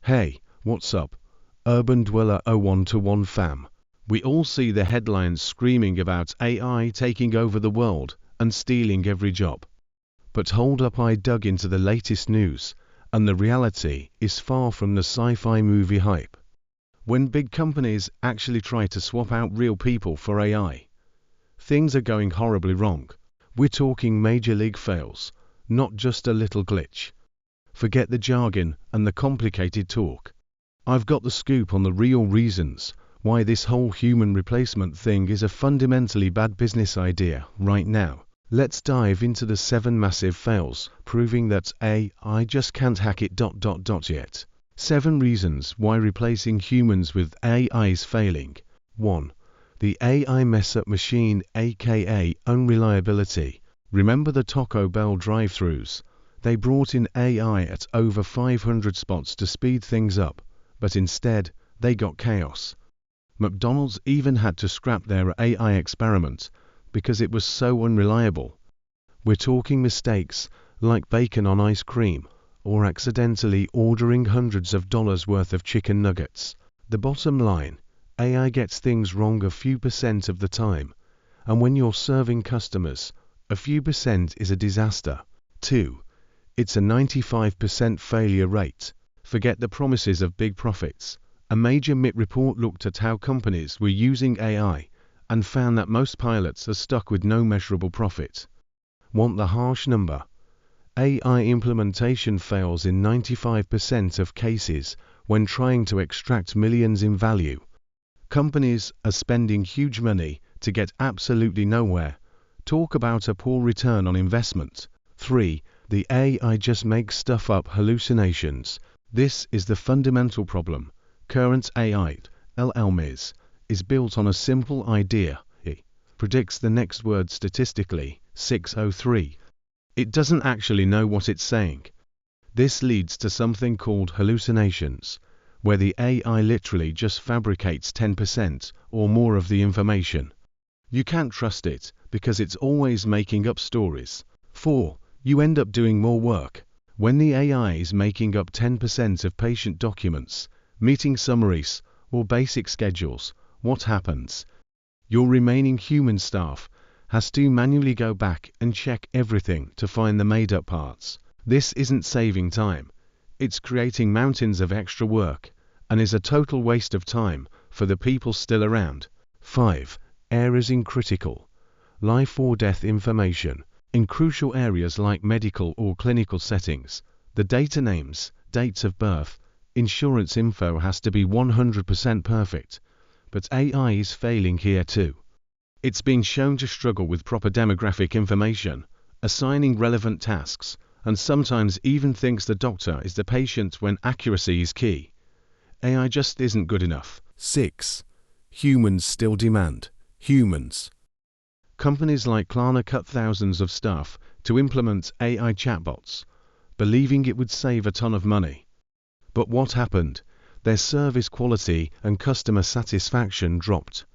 Hey, what's up? Urban Dweller 0121 fam. We all see the headlines screaming about AI taking over the world and stealing every job. But hold up, I dug into the latest news, and the reality is far from the sci-fi movie hype. When big companies actually try to swap out real people for AI, things are going horribly wrong. We're talking major league fails, not just a little glitch. Forget the jargon and the complicated talk. I've got the scoop on the real reasons why this whole human replacement thing is a fundamentally bad business idea right now. Let's dive into the 7 massive fails, proving that AI just can't hack it. Yet. 7 reasons why replacing humans with AI is failing. 1. The AI mess-up machine, aka unreliability. Remember the Taco Bell drive-thrus? They brought in AI at over 500 spots to speed things up, but instead, they got chaos. McDonald's even had to scrap their AI experiment because it was so unreliable. We're talking mistakes like bacon on ice cream, or accidentally ordering hundreds of dollars worth of chicken nuggets. The bottom line, AI gets things wrong a few % of the time, and when you're serving customers, a few % is a disaster. 2. It's a 95% failure rate. Forget the promises of big profits. A major MIT report looked at how companies were using AI and found that most pilots are stuck with no measurable profit. Want the harsh number? AI implementation fails in 95% of cases when trying to extract millions in value. Companies are spending huge money to get absolutely nowhere. Talk about a poor return on investment. 3. The AI just makes stuff up, hallucinations. This is the fundamental problem. Current AI, LLMs, is built on a simple idea. It predicts the next word statistically, 603. It doesn't actually know what it's saying. This leads to something called hallucinations, where the AI literally just fabricates 10% or more of the information. You can't trust it because it's always making up stories. 4. You end up doing more work. When the AI is making up 10% of patient documents, meeting summaries, or basic schedules, what happens? Your remaining human staff has to manually go back and check everything to find the made-up parts. This isn't saving time. It's creating mountains of extra work, and is a total waste of time for the people still around. 5. Errors in critical, life or death information. In crucial areas like medical or clinical settings, the data names, dates of birth, insurance info has to be 100% perfect, but AI is failing here too. It's been shown to struggle with proper demographic information, assigning relevant tasks, and sometimes even thinks the doctor is the patient when accuracy is key. AI just isn't good enough. 6. Humans still demand humans. Companies like Klarna cut thousands of staff to implement AI chatbots, believing it would save a ton of money. But what happened? Their service quality and customer satisfaction dropped.